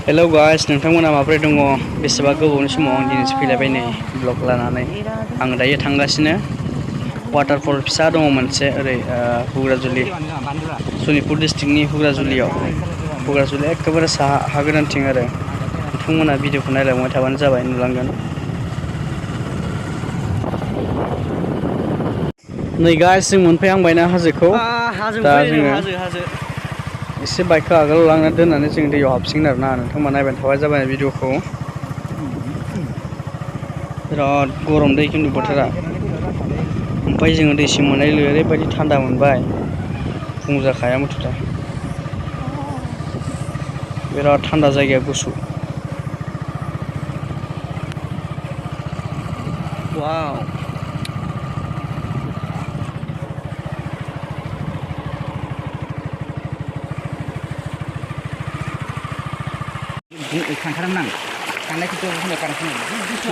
Hello guys, नोंथांमोना माबोरै दङ? बेसेबा गोबावनि समाव आं दिनैसो फैलायबाय नै ब्लग लानानै। आं दायो थांगासिनो वाटारफल फिसा दङ मोनसे ओरै हुग्राजुलि सनितपुर डिस्ट्रिक्टनि हुग्राजुलियाव एखेबारे साहा हा गोदानथिं आरो। नोंथांमोना भिडिअखौ नायलांबाय थाबानो जाबाय, नुलांगोन। नै गाइस, जों मोनफैहांबायना हाजोखौ। दा जोङो एसे बाइकखौ आगोलाव लांना दोननानै जों दैयाव हाबसिगोन आरोना। नोंथांमोना नायबाय थाबानो जाबाय भिडिअखौ। बिराद गरम दै खिन्थु बोथोरा। ओमफ्राय जोङो दै सिं मोननाय लोगो ओरैबायदि थान्दा मोनबाय, बुंजाखाया मुथुते। बिराद थान्दा जायगाया, गुसु। वाव।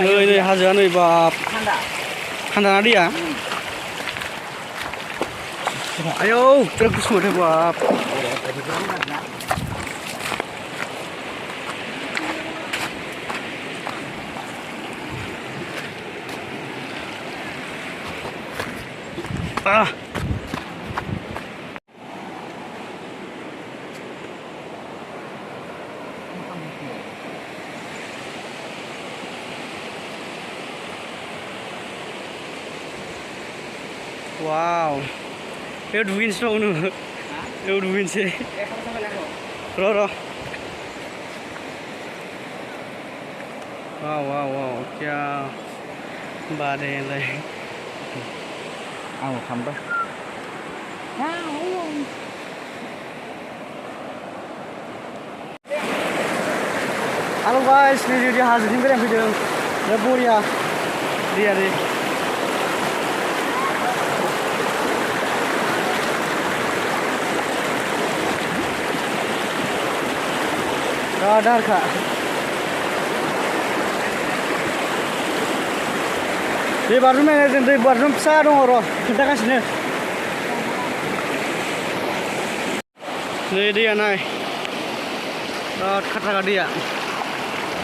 नै हाजोआ नै बाब थान्दा ना दैया। आयौ बिराद गुसु माथो बाब। वाव, बेयाव दुगैनोसै र' उनाव। बेयाव दुगैनोसै र'। वाव वाव वाव, क्या बात है यार। आंबो खालामबाय। हेल' गाइस, नै जों हाजोथिं बेरायनो फैदों। बिराद बरिया दैया दै। बिराद दाहारखा। दै बाज्रुम नायनो जों दै बाज्रुम फिसा दङ र', खोन्थागासिनो। नै दैया नाय, बिराद खाथारा दैया।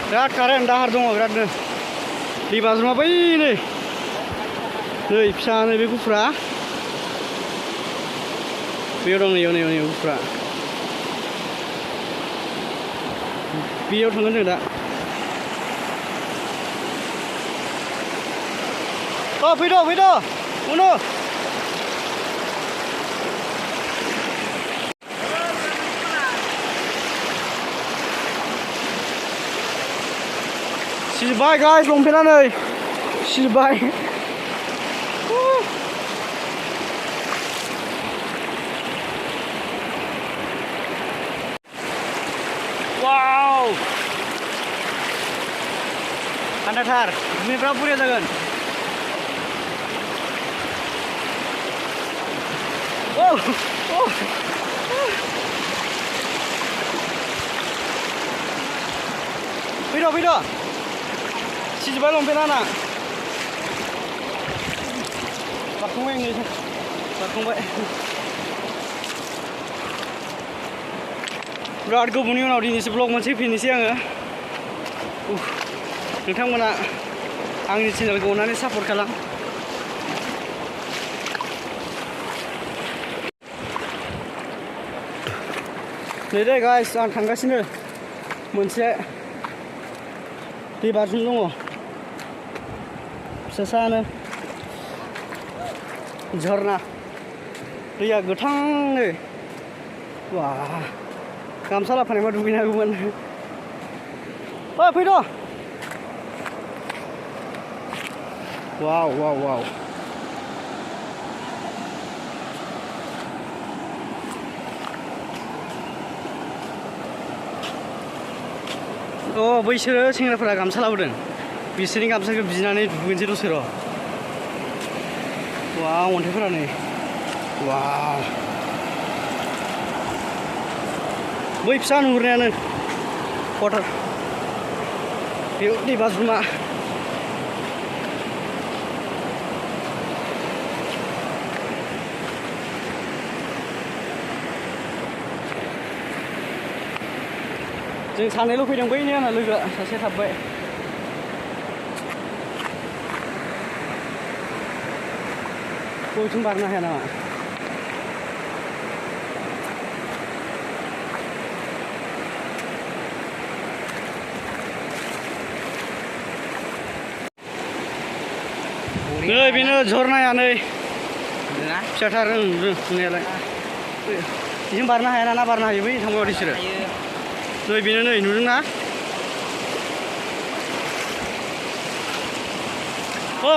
बिराद कारेन्ट दाहार दङ बिरादनो। दै बाज्रुमा बै नै फिसा नै बे गुफुरा बेयाव दं, नैयाव गुफुरा। बेयाव थांगोन जों दा। फैद' उनो। सिजोब्बाय गाइस, लंपेन्टआ नै सिजोब्बाय। वाव, थान्दाथार, दुगैनो बिराद बरिया जागोन। फैद' सिजोब्बाय लंपेन्टआ आंना। बारखांबाय आं नै, बारखांबाय। बिराद गोबावनि उनाव दिनैसो ब्लग मोनसे फैनोसै आङो। नोंथांमोना आंनि चेनेलखौ अननानै सापर्ट खालाम। नै दे गाइस, आं थांगासिनो। मोनसे दै बाज्रुम दङ फिसासानो, झरना। दैया गोथांनो। वा, गामसा लाफानायबा दुगैनो हागौमोन। फैद'। वाव। बैसोरो सेंग्राफोरा गामसा लाबोदों, बिसोरनि गामसाखौ बिनानै दुगैनोसै दसे र'। वाव, अन्थाइफोरा नै। वाव, बै फिसा नुहुरनायानो वाटार, बे दै बाज्रुमा। जों सानैल' फैदों बैनि आंना लोगोआ सासे थाबबाय बयथिं बारनो हाया नामा नै बेनो झरनाया नै फिसाथार नुनायालाय बिजों बारनो हाया ना बारनो हायो बै थांबाय बिसोरो नै बेनो नै नुदोंना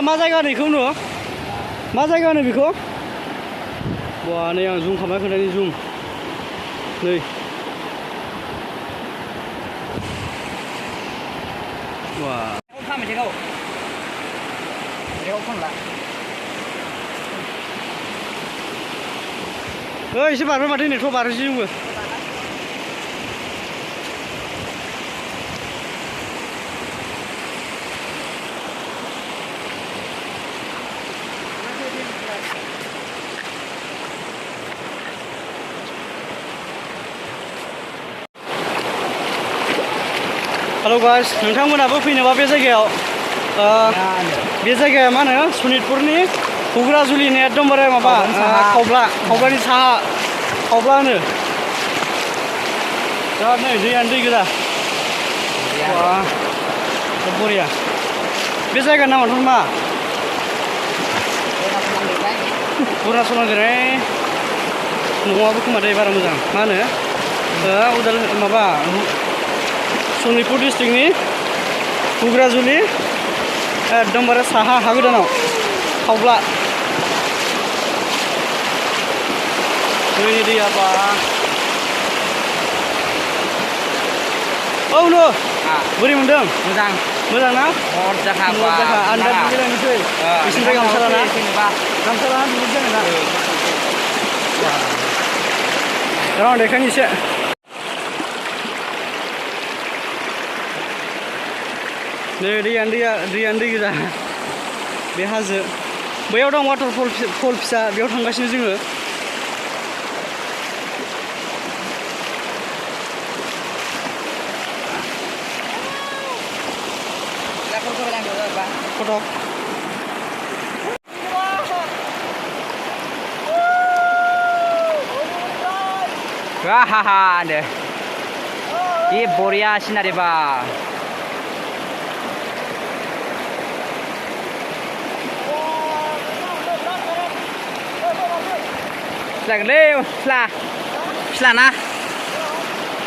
मा जायगा बेखौ नु मा जायगा होनो बेखौ बा नै आं जुम खालामबाय खोन्थानि जुम नै बा एसे बारबाय माथो नेथ' बारनोसै जोंबो हेलो गाइस नोंथांमोनाबो फैनोबा बे जायगायाव बे जायगाया मा होनो सनितपुरनि हुग्राजुलिनि एकदमबारे माबा खावब्लानि साहा खावब्ला होनो बिराद नै दैयानो दै गोजा बरिया बे जायगानि नामाथ' मा अरुणाचल नांदेरनाय न'आबो खोमा दै बारा मोजां मा होनो माबा सनितपुर डिस्ट्रिक्टनि हुग्राजुलि एकदमबारे साहा हा गोदानाव खावब्ला दैनि दैया बा औ नो बोरै मोनदों मोजां ना मजाखा आन्दा दुगैलांनोसै बिसिनिफ्राय गामसा लाना दुगैजागोन ना र' आं देखायनि एसे नै दैयानो दै गोजा बे हाजो बैयाव दं वाटारफल फिसा बेयाव थांगासिनो जोङो फट' deh. Ini boria sinari ba.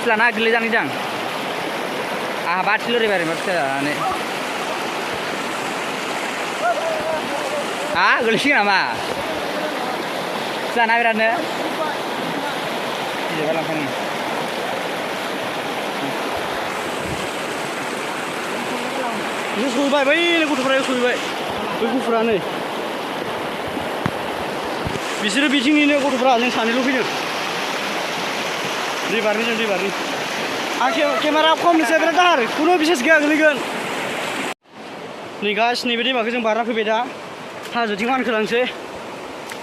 Selana gelajang jang. Bat lori bari maksudnya ane. Gelising nama. Selana berane. Ini balang kami. Ini subai, ini kudu pernah subai. Kudu pernah nih. बिसोरो बिथिंनिनो गथ'फ्रा जों सानैल' फैदों दै बारनि आं केमेरा खमनिसै बिराद दाहार खुनु बिसेस गैया गोलैगोन नै गासिनो नैबे दैमाखौ जों बारना फैबाय दा हाजोथिं मानखोलांसै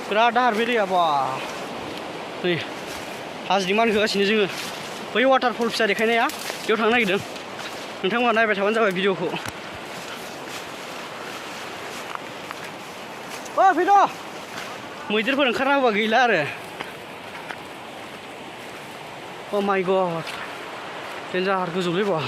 बिराद दाहार बे दैया बा नै हाजोथिं मानखोगासिनो जोङो बै वाटारफल फिसा देखायनाया बेयाव थांनो नागिरदों नोंथांमोना नायबाय थाबानो जाबाय भिडिअखौ फैद' मैदेरफोर ओंखारना होबा गैला आरो अ माय गड देन्जार गोजौलै बा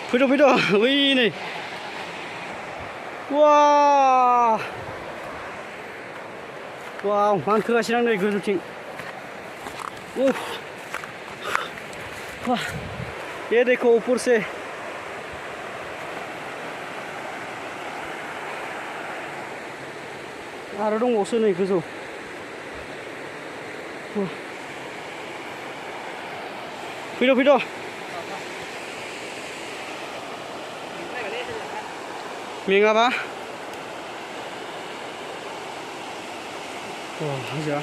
फैद' बै नै वाव मानखोगासिनो आं नै गोजौथिं ये देखो ऊपर से आरो दंबावोसो नै गोजौ फैद' मेङाबा हाजोआ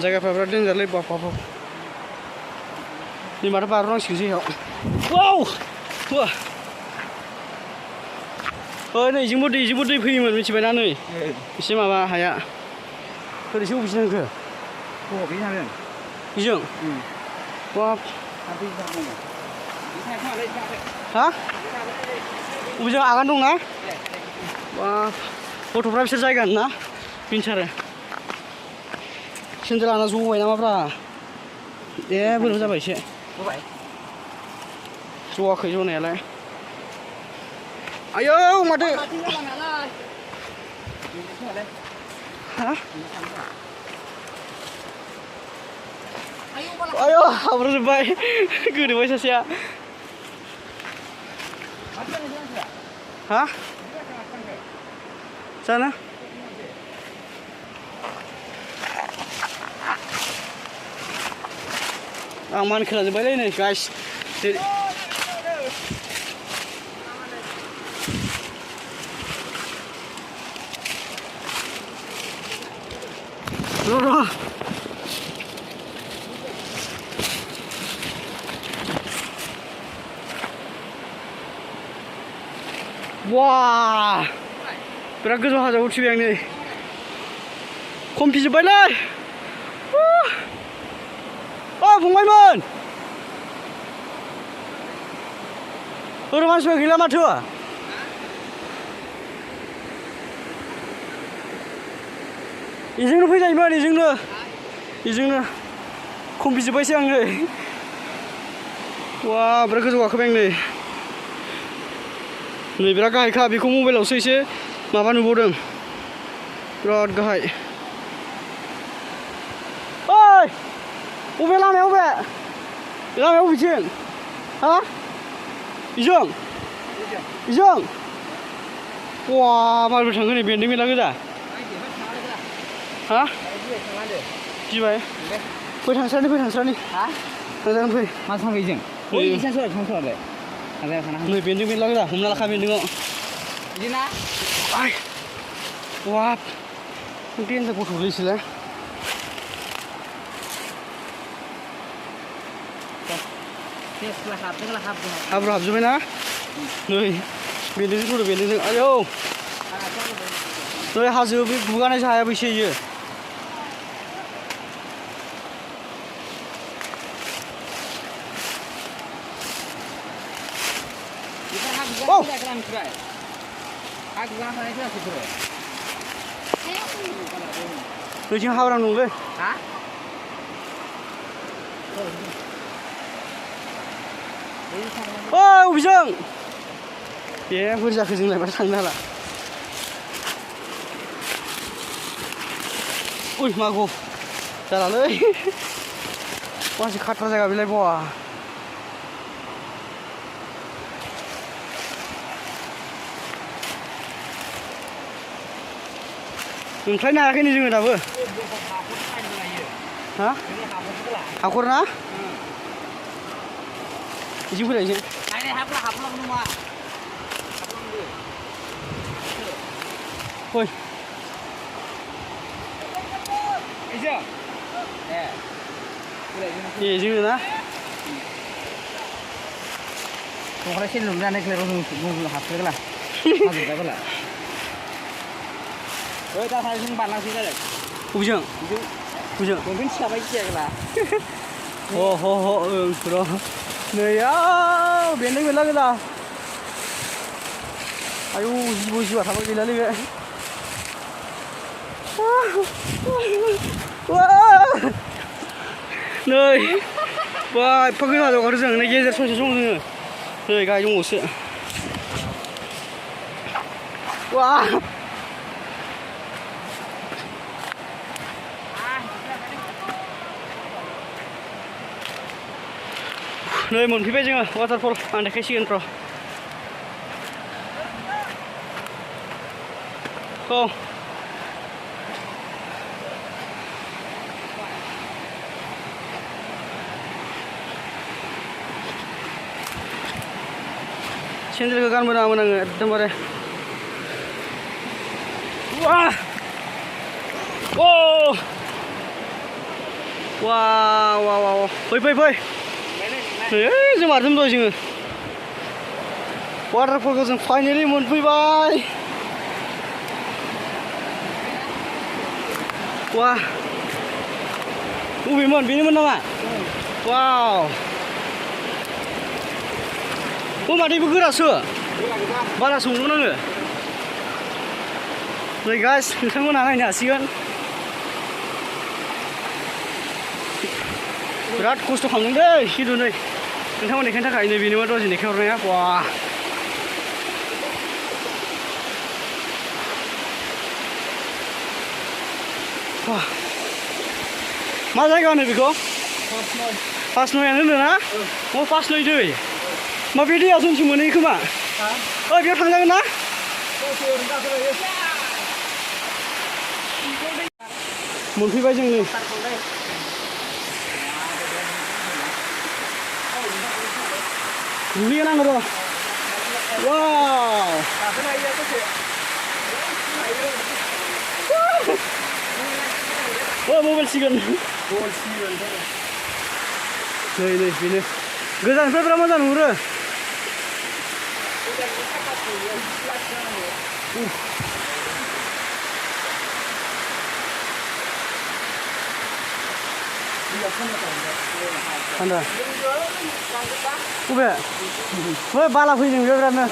जायगाफ्रा बिराद डेन्जारलै बाप दैमाथ' बारनांसिगोनसो इयाव वाव नैजोंबो दै फैयोमोन मिथिबायना नै एसे माबा हाया ओरैसो बबेसो थांखो बेजों थांदों बेजों बाब हा बबेजों आगान दंना बाब गथ'फ्रा बिसोर जायगानि ना मिन्थिआरो सेन्देल आंना जबाय नामाब्रा दे बोरैबा जाबाय एसे जवाखै जनायालाय आयौ माथो हा आयौ हाब्रजोब्बाय गोदोबाय सासेया हा जानो आं मानखोलाजोब्बायलै नै गाइस र' 와 बिराद गोजौ हाजोआव उथिबाय आं नै खमफिजोब्बायलै फंबायमोन ओरै मानसिफोर गैला माथो बेजोंनो फैजायोमोन बेजोंनो खमफिजोब्बायसो आं नै वा बिराद गोजौ गाखोबाय आं नै बिराद गाहायखा बेखौ मबाइलावसो एसे माबा नुबावदों बिराद गाहाय ओइ बबे लामाया बबेथिं हा बेजों वा माबोरै थांखो नै बेन्दों बेनला गोजा हा गिबाय फै थांस्रानि थांजागोन फै मा थांबाय जों थांस'रालाय नै बेन्दों बेनला गोजा हमना लाखा बेन्दोंआव बिदिना वा देन्जार गथ'लै इसोरलाय हाब्रु हाबजोब्बाय ना नै बेन्दोंजों आयौ नै हाजो बे गुगानायसो हाया बैसो इयो बैथिं हाब्रां दंलै अबेजों ए बोरै जाखो जोंलाय माथो थांनो हाला उइ मागौ जालालै मानसि खाथ्रा जायगा बेलाय बावा मोनख्लायनो हायाखैनो जोङो दाबो हा हाखर ना बिजों फैलायसै फै ए जोङो ना दंग्रा सेल जानाय खेलायाव हाबफैगोला हाजोबबायगोला ओइ दा जों बारलांसै जादों बबेजों दंफां सिखाबाय गियागोला र' नैयाव बेन्दों बेनला गोजा आयौ जिबा थाबा गैलालै बे नै बा एफा गोजा जगार जों नै गेजेर ससे दं जोङो नै गाहाय दंबावोसो वा नै मोनफैबाय जोङो वाटारफल आं देखायसिगोन र' सेन्देलखौ गानबोनाङामोन आङो एकदमबारे वा वा फै जों बारदों दहाय जोङो वाटारफलखौ जों फाइनालि मोनफैबाय वाह बबेमोन बेनोमोन नामा वाव मादैबो गोरासो बारा संगोन आङो नै गाइस नोंथांमोनहा नायनो हासिगोन बिराद खस्थ' खालामदों दै खिन्थु नै नोंथांमोन देखायनो थाखाय नै बेनोमोन दसे देखायहरनाया वाह मा जायगा होनो बेखौ पास नयानो होनो ना पास नय दै मा बे दैया जोंसो मोनहैयो खोमा बेयाव थांजागोन ना मोनफैबाय जों नै दुगैगोन आङो र' वाव मबाइल सिगोन नै बेनो गोजाननिफ्राय बिराद मोजां नुहुरो थान्दा बबे बै बाला फैदों बेयाव बिरादनो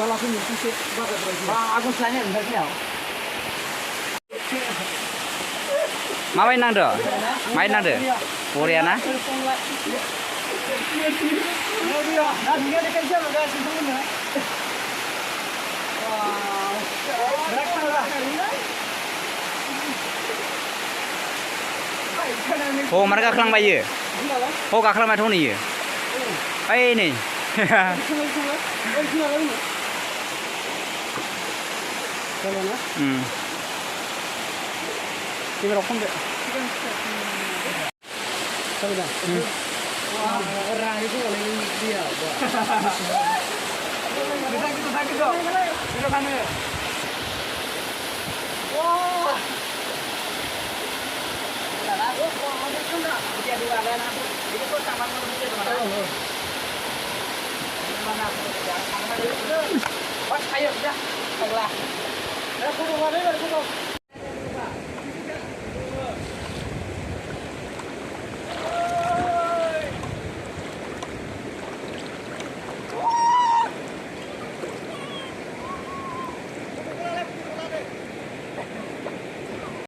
माबायदि नांदो माबायदि नांदो बरिया ना मार गाखोलांबायो गाखोलांबायथ' नैयो ओइ नै Kamera खम दे जाबाय दा ayo, udah,